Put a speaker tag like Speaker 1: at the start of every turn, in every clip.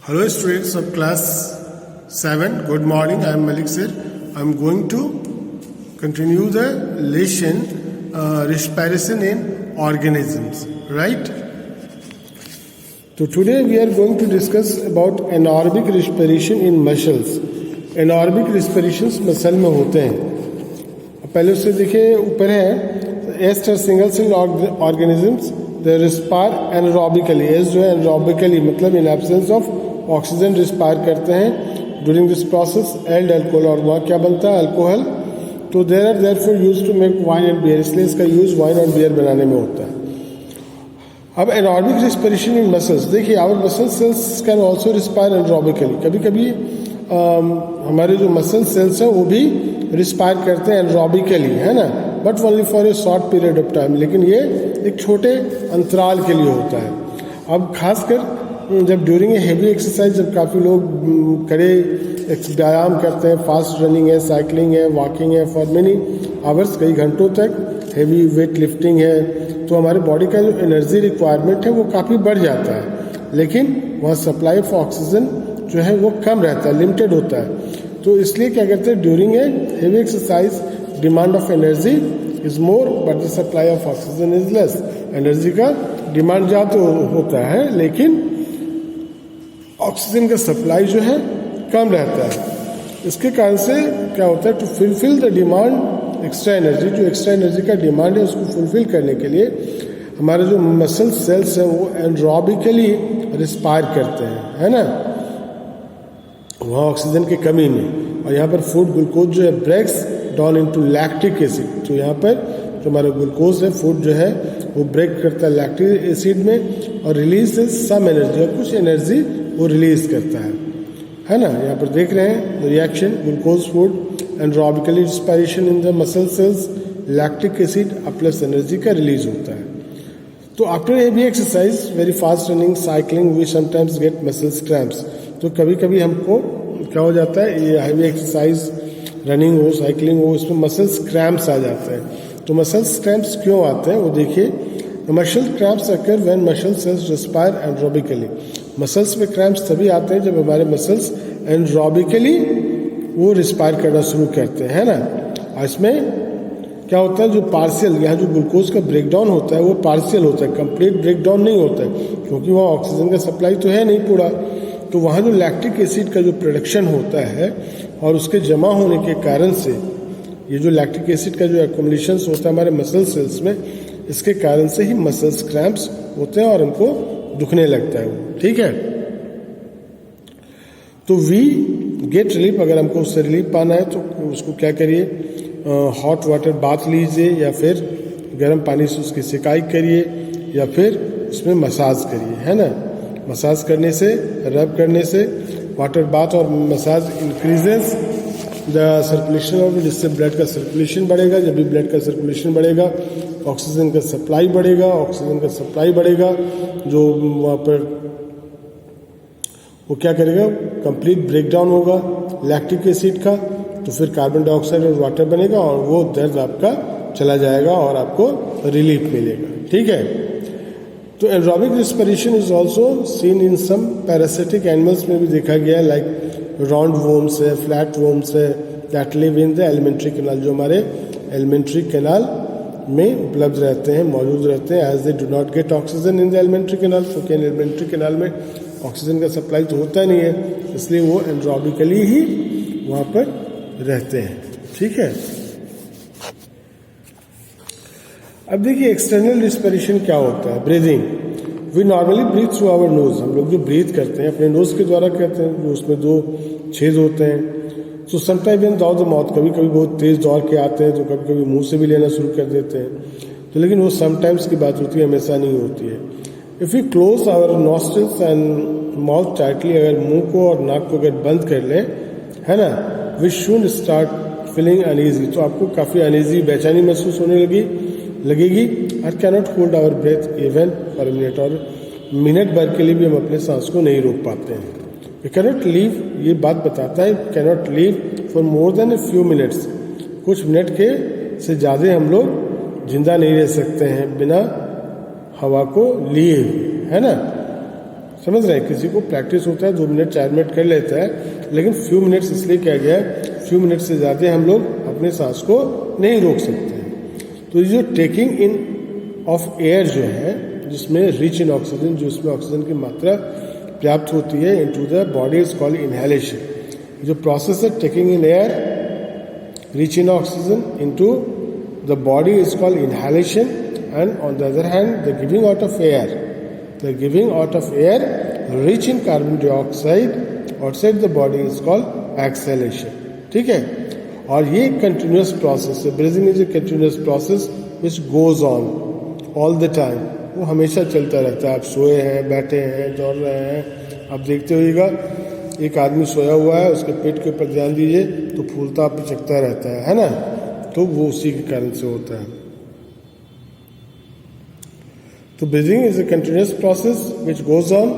Speaker 1: Hello students of class 7, good morning. I am Malik sir. I am going to continue the lesson respiration in organisms, right? So today we are going to discuss about anaerobic respiration in muscles. Anaerobic respirations muscle में होते हैं. पहले उससे देखिए ऊपर है yeast single cell organisms they respire anaerobically. As जो है एनारोबिकली मतलब in absence of oxygen respire करते हैं. During this process yield alcohol और वहाँ क्या बनता है अल्कोहल. तो there are therefore use to make wine and beer, इसलिए इसका यूज वाइन और बियर बनाने में होता है. अब एनारोबिक रिस्पिरेशन इन मसल्स देखिए our muscle cells can also respire anaerobically. कभी कभी हमारे जो मसल सेल्स हैं वो भी रिस्पायर करते हैं एनारोबिकली, है ना, but only for a short period of time. लेकिन ये एक छोटे अंतराल के लिए होता है. अब खासकर जब ड्यूरिंग ए हेवी एक्सरसाइज, जब काफ़ी लोग कड़े व्यायाम करते हैं, फास्ट रनिंग है, साइकिलिंग है, वॉकिंग है फॉर मेनी आवर्स, कई घंटों तक हेवी वेट लिफ्टिंग है, तो हमारे बॉडी का जो एनर्जी रिक्वायरमेंट है वो काफ़ी बढ़ जाता है. लेकिन वहाँ सप्लाई ऑफ ऑक्सीजन जो है वो कम रहता है, लिमिटेड होता है. तो इसलिए क्या कहते हैं during a heavy exercise demand of energy is more but the supply of oxygen is less. Energy का डिमांड ज़्यादा होता है लेकिन ऑक्सीजन का सप्लाई जो है कम रहता है. इसके कारण से क्या होता है to fulfil the demand extra energy, जो एक्स्ट्रा एनर्जी का डिमांड है उसको फुलफिल करने के लिए हमारे जो मसल सेल्स हैं वो एनारोबिकली रिस्पायर करते हैं, है ना, वहाँ ऑक्सीजन की कमी में. और यहाँ पर फूड ग्लूकोज जो है breaks down into lactic acid. तो यहाँ पर जो हमारा ग्लूकोज है फूड जो है वो ब्रेक करता है लैक्टिक एसिड में और रिलीज सम एनर्जी, और कुछ एनर्जी वो रिलीज करता है ना. यहाँ पर देख रहे हैं reaction glucose food anaerobically respiration in the muscle cells, lactic acid plus energy का रिलीज होता है. तो after heavy exercise very fast running cycling we sometimes get muscles cramps. तो कभी कभी हमको क्या हो जाता है ये हेवी एक्सरसाइज रनिंग हो साइकिलिंग हो इसमें मसल्स क्रैम्प्स आ जाते हैं. तो मसल्स क्रैम्प्स क्यों आते हैं वो देखिए. Muscle cramps occur when muscle cells respire anaerobically. Muscles में क्रैम्प्स तभी आते हैं जब हमारे मसल्स एनारोबिकली वो रिस्पायर करना शुरू करते हैं, है ना. और इसमें क्या होता है जो पार्शियल यहाँ जो ग्लूकोज का ब्रेकडाउन होता है वो पार्शियल होता है, कंप्लीट ब्रेकडाउन नहीं होता है क्योंकि वहाँ ऑक्सीजन का सप्लाई तो है नहीं पूरा. तो वहाँ जो लैक्टिक एसिड का जो प्रोडक्शन होता है और उसके जमा होने के कारण से ये जो लैक्टिक एसिड का जो एक्युमुलेशन होता है हमारे मसल सेल्स में, इसके कारण से ही मसल्स क्रैम्प्स होते हैं और हमको दुखने लगता है वो, ठीक है. तो वी गेट रिलीफ, अगर हमको उससे रिलीफ पाना है तो उसको क्या करिए हॉट वाटर बाथ लीजिए या फिर गर्म पानी से उसकी सिकाई करिए या फिर उसमें मसाज करिए, है ना. मसाज करने से रब करने से वाटर बाथ और massage increases the circulation of, जिससे ब्लड का सर्कुलेशन बढ़ेगा. जब भी ब्लड का सर्कुलेशन बढ़ेगा ऑक्सीजन का सप्लाई बढ़ेगा. ऑक्सीजन का सप्लाई बढ़ेगा जो वहाँ पर वो क्या करेगा कंप्लीट ब्रेकडाउन होगा लैक्टिक एसिड का, तो फिर कार्बन डाइऑक्साइड और वाटर बनेगा और वो दर्द आपका चला जाएगा और आपको रिलीफ मिलेगा, ठीक है. तो anaerobic respiration is also seen in some parasitic animals में भी देखा गया है, लाइक राउंड वोम्स है, फ्लैट वोम्स है that live in the alimentary canal, जो हमारे एलिमेंट्री कैनाल में उपलब्ध रहते हैं, मौजूद रहते हैं. As they do not get oxygen in the alimentary canal, क्योंकि एलिमेंट्री कैनाल में ऑक्सीजन का सप्लाई तो होता नहीं है, इसलिए वो एनारोबिकली ही वहाँ पर रहते हैं, ठीक है. अब देखिए एक्सटर्नल रिस्पिरेशन क्या होता है. Breathing, we normally breathe through our nose. हम लोग जो ब्रीथ करते हैं अपने नोज के द्वारा करते हैं, जो उसमें 2 छेद होते हैं. तो समटाइम इन दौड़ द माउथ, कभी कभी बहुत तेज दौड़ के आते हैं तो कभी कभी मुंह से भी लेना शुरू कर देते हैं. तो लेकिन वो समटाइम्स की बात होती है, हमेशा नहीं होती है. If you close our nostrils and mouth tightly, अगर मुंह को और नाक को अगर बंद कर लें, है ना, we should start feeling uneasy. तो आपको काफ़ी अनईजी बेचैनी महसूस होने लगेगी. और cannot hold our breath even for minute, और मिनट भर के लिए भी हम अपने सांस को नहीं रोक पाते हैं. वी कैनॉट लीव, ये बात बताता है cannot leave for more than a few minutes. कुछ मिनट के से ज़्यादा हम लोग जिंदा नहीं रह सकते हैं बिना हवा को लिए, है ना. समझ रहे हैं? किसी को प्रैक्टिस होता है 2 मिनट 4 मिनट कर लेता है, लेकिन फ्यू मिनट्स इसलिए क्या गया है, फ्यू मिनट से ज़्यादा हम लोग अपने सांस को नहीं रोक सकते हैं। तो ये जो टेकिंग इन ऑफ एयर जो है, जिसमें रिच इन ऑक्सीजन, जो इसमें ऑक्सीजन की मात्रा प्राप्त होती है into the body, is called inhalation. जो प्रोसेस है taking in air rich in oxygen into the body is called inhalation, and on the other hand the giving out of air, the giving out of air rich in carbon dioxide outside the body is called exhalation. ठीक है, और ये continuous process है। Breathing is a continuous process which goes on all the time, वो हमेशा चलता रहता है। आप सोए हैं, बैठे हैं, दौड़ रहे हैं, आप देखते होइएगा एक आदमी सोया हुआ है, उसके पेट के ऊपर ध्यान दीजिए तो फूलता पिचकता रहता है ना, तो वो उसी के कारण से होता है। तो breathing is a continuous process which goes on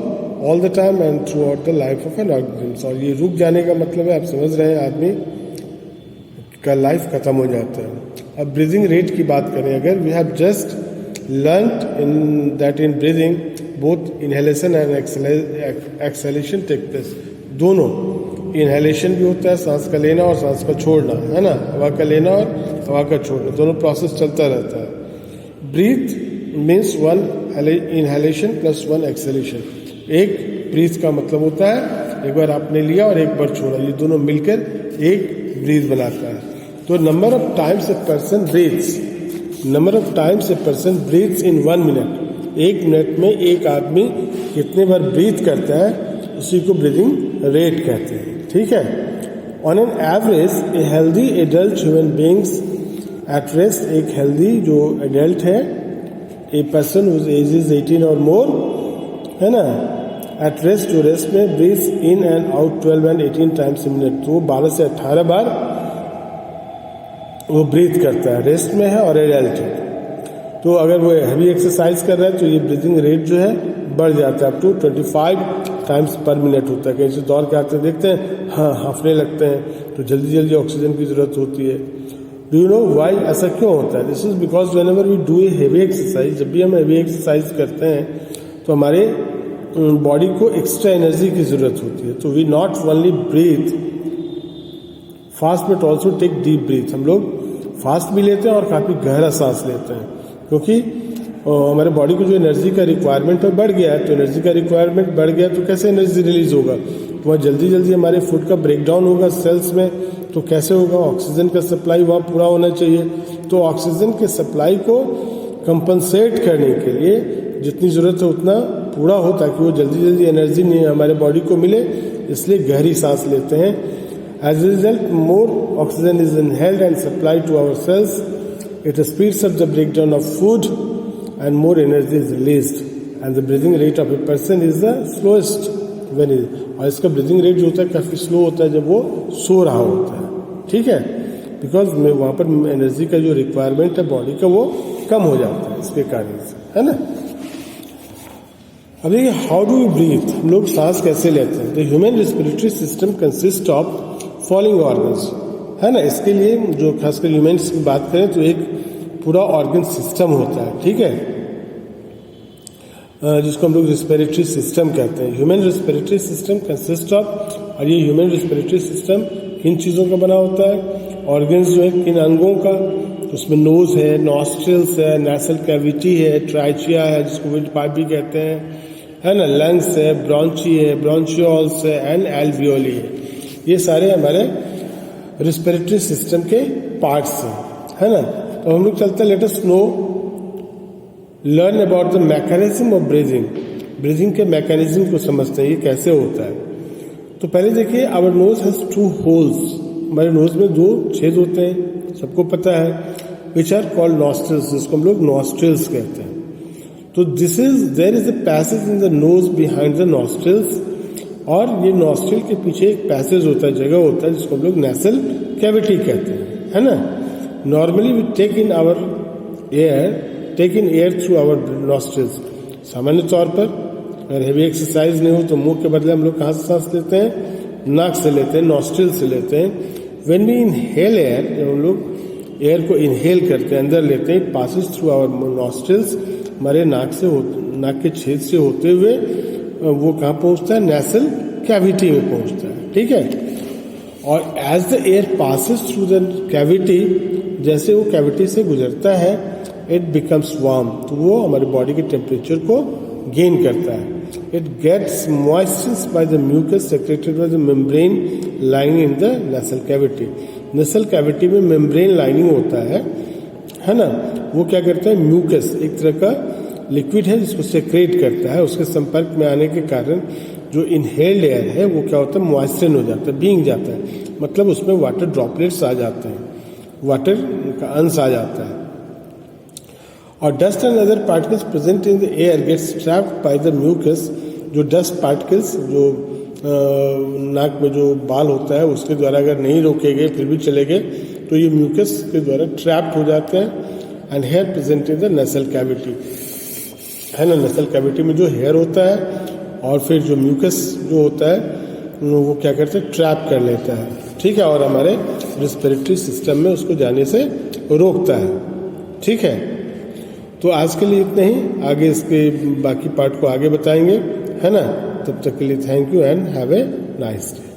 Speaker 1: all the time and through out the life of an organism. और ये रुक जाने का मतलब है, आप समझ रहे हैं, आदमी का लाइफ खत्म हो जाता है। अब ब्रीदिंग रेट की बात करें अगर, we have just learnt in that in breathing both inhalation and exhalation take place। दोनों inhalation भी होता है, सांस का लेना और सांस का छोड़ना, है ना, हवा का लेना और हवा का छोड़ना, दोनों प्रोसेस चलता रहता है। Breath means 1 inhalation plus 1 exhalation। एक ब्रीथ का मतलब होता है एक बार आपने लिया और एक बार छोड़ा, ये दोनों मिलकर एक ब्रीथ बनाता है। तो number of times a person breathes, number of times a person breathes in 1 minute, 1 minute में एक आदमी कितने बार ब्रीथ करता है, उसी को ब्रीदिंग रेट कहते हैं। ठीक है, on an average a healthy adult human beings at rest, एक हेल्दी जो एडल्ट है, a person whose age is 18 और मोर, है ना, एट रेस्ट, जो रेस्ट में breathes in and out 12 and 18 times a minute, तो 12 से 18 बार वो ब्रीथ करता है, रेस्ट में है और एडल्ट है। तो अगर वो हैवी एक्सरसाइज कर रहा है तो ये ब्रीदिंग रेट जो है बढ़ जाता है, up to 25 times per minute होता है। कहीं से दौड़ के आते देखते हैं, हाँ हाफने लगते हैं, तो जल्दी जल्दी ऑक्सीजन की जरूरत होती है। डू यू नो वाई ऐसा क्यों होता है? This is because whenever we do a heavy exercise, जब भी हम हैवी एक्सरसाइज करते हैं तो हमारे बॉडी को एक्स्ट्रा एनर्जी की जरूरत होती है। तो we not only breathe fast but also take deep breath. हम लोग फास्ट भी लेते हैं और काफ़ी गहरा सांस लेते हैं, क्योंकि हमारे बॉडी को जो एनर्जी का रिक्वायरमेंट है बढ़ गया है। तो एनर्जी का रिक्वायरमेंट बढ़ गया तो कैसे एनर्जी रिलीज होगा? तो वहाँ जल्दी जल्दी हमारे फूड का ब्रेकडाउन होगा सेल्स में, तो कैसे होगा? ऑक्सीजन का सप्लाई वहाँ पूरा होना चाहिए। तो ऑक्सीजन के सप्लाई को कंपनसेट करने के लिए जितनी ज़रूरत है उतना पूरा हो, ताकि वो जल्दी जल्दी एनर्जी नहीं हमारे बॉडी को मिले, इसलिए गहरी सांस लेते हैं। As a result, more oxygen is inhaled and supplied to our cells. It speeds up the breakdown of food and more energy is released. And the breathing rate of a person is the slowest when it, और इसका breathing rate जो होता है काफ़ी slow होता है जब वो सो रहा होता है। ठीक है, बिकॉज में वहाँ पर एनर्जी का जो रिक्वायरमेंट है बॉडी का वो कम हो जाता है इसके कारण से, है ना। अब देखिए, हाउ डू वी ब्रीथ, हम लोग सांस कैसे लेते हैं? The human respiratory system consist of following organs, है ना। इसके लिए जो खासकर ह्यूमन्स की बात करें तो एक पूरा ऑर्गन सिस्टम होता है, ठीक है, जिसको हम लोग रेस्पिरेटरी सिस्टम कहते हैं। Human respiratory system consist of, और ये ह्यूमन रेस्पिरेटरी सिस्टम किन चीज़ों का बना होता है? ऑर्गन्स जो है किन अंगों का? उसमें नोज है, नॉस्ट्रिल्स है, नेसल कैविटी है, ट्राइचिया है जिसको विंड पाइप भी कहते हैं, है ना, लंग्स है, ब्रॉन्ची है, ब्रॉन्चियोल्स है एंड एल्वियोली है। ये सारे हमारे रेस्पिरेटरी सिस्टम के पार्ट्स हैं, है ना। तो हम लोग चलते हैं, let us know learn about the mechanism of breathing. Breathing के मैकेनिज्म को समझते हैं, ये कैसे होता है। तो पहले देखिए, आवर नोज हैज 2 होल्स, हमारे नोज में 2 छेद होते हैं, सबको पता है, विच आर कॉल्ड नॉस्ट्रिल्स, जिसको हम लोग नॉस्ट्रिल्स कहते हैं। तो there is a passage in the nose behind the nostrils, और ये नॉस्ट्रिल के पीछे एक पैसेज होता है, जगह होता है जिसको हम लोग नेसल कैविटी कहते हैं, है ना। Normally we take in air through our nostrils. सामान्य तौर पर अगर हेवी एक्सरसाइज नहीं हो तो मुंह के बदले हम लोग कहाँ से सांस लेते हैं? नाक से लेते हैं, नॉस्ट्रिल से लेते हैं। व्हेन वी इनहेल एयर, जब हम लोग एयर को इनहेल करते हैं, अंदर लेते हैं, पासिस थ्रू आवर नॉस्ट्रिल्स, हमारे नाक के छेद से होते हुए वो कहाँ पहुंचता है, नेसल कैविटी में पहुंचता है, ठीक है। और as the air passes through the cavity, जैसे वो कैविटी से गुजरता है, इट बिकम्स वार्म, तो वो हमारे बॉडी के टेम्परेचर को गेन करता है। It gets moistured by the mucus secreted by the membrane lining in the nasal cavity. Nasal cavity में मेम्ब्रेन लाइनिंग होता है ना, वो क्या करता है, म्यूकस एक तरह का लिक्विड है जिसको सेक्रेट करता है, उसके संपर्क में आने के कारण जो इनहेल्ड एयर है वो क्या होता है, मॉइस्चर हो जाता है, भीग जाता है, मतलब उसमें वाटर ड्रॉपलेट्स आ जाते हैं, वाटर का अंश आ जाता है। और dust and other particles present in the air gets trapped by the mucus. जो डस्ट पार्टिकल्स, जो नाक में जो बाल होता है उसके द्वारा अगर नहीं रोके गए फिर भी चले गए तो ये म्यूकस के द्वारा ट्रैप्ड हो जाते हैं। And hair present in the nasal cavity, है ना, नेसल कैविटी में जो हेयर होता है और फिर जो म्यूकस जो होता है वो क्या करते हैं, ट्रैप कर लेता है, ठीक है, और हमारे रेस्पिरेटरी सिस्टम में उसको जाने से रोकता है, ठीक है। तो आज के लिए इतना ही, आगे इसके बाकी पार्ट को आगे बताएंगे, है ना। तब तक के लिए thank you and have a nice day.